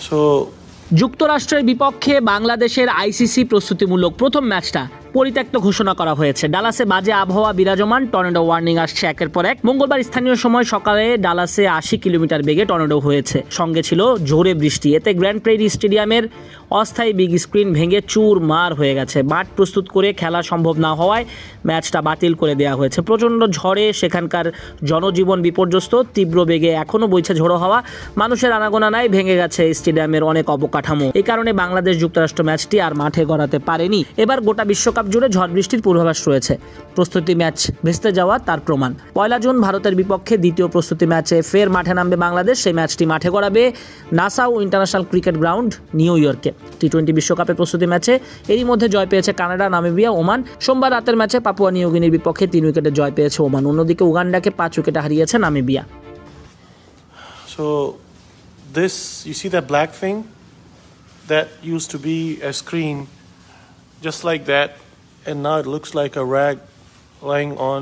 So যুক্তরাষ্ট্রের বিপক্ষে বাংলাদেশের আইসিসি প্রস্তুতিমূলক প্রথম ম্যাচটা পরিত্যক্ত ঘোষণা করা হয়েছে। ডালাসে বাজে আবহাওয়া বিরাজমান, টর্নেডো ওয়ার্নিং আসছে একের পর এক। মঙ্গলবার স্থানীয় সময় সকালে ডালাসে 80 কিলোমিটার বেগে টর্নেডো হয়েছে, সঙ্গে ছিল ঝোড়ে বৃষ্টি। এতে গ্র্যান্ড প্রেরি স্টেডিয়ামের অস্থায়ী বিগ স্ক্রিন ভেঙে চুরমার হয়ে গেছে। মাঠ প্রস্তুত করে খেলা সম্ভব না হওয়ায় ম্যাচটা বাতিল করে দেওয়া হয়েছে। প্রচণ্ড ঝড়ে সেখানকার জনজীবন বিপর্যস্ত, তীব্র বেগে এখনও বইছে ঝোড়ো হাওয়া। মানুষের আনাগোনা নাই, ভেঙে গেছে স্টেডিয়ামের অনেক অবকাঠামো। এই কারণে বাংলাদেশ যুক্তরাষ্ট্র ম্যাচটি আর মাঠে গড়াতে পারেনি। এবার গোটা বিশ্বকাপ জুড়ে ঝড় বৃষ্টির পূর্বাভাস রয়েছে। প্রস্তুতি ম্যাচ ভেস্তে যাওয়া তার প্রমাণ। 1 জুন ভারতের বিপক্ষে দ্বিতীয় প্রস্তুতি ম্যাচে ফের মাঠে নামবে বাংলাদেশ। সেই ম্যাচটি মাঠে গড়াবে নাসাউ ইন্টারন্যাশনাল ক্রিকেট গ্রাউন্ড, নিউ ইয়র্কে। টি-20 বিশ্বকাপের প্রস্তুতি ম্যাচে এরই মধ্যে জয় পেয়েছে কানাডা, নামিবিয়া, ওমান। সোমবার রাতের ম্যাচে পাপুয়া নিউ গিনির বিপক্ষে 3 উইকেটে জয় পেয়েছে ওমান। অন্যদিকে উগান্ডাকে 5 উইকেটে হারিয়েছে Namibia. So this, you see that black thing that used to be a screen just like that, and now it looks like a rag lying on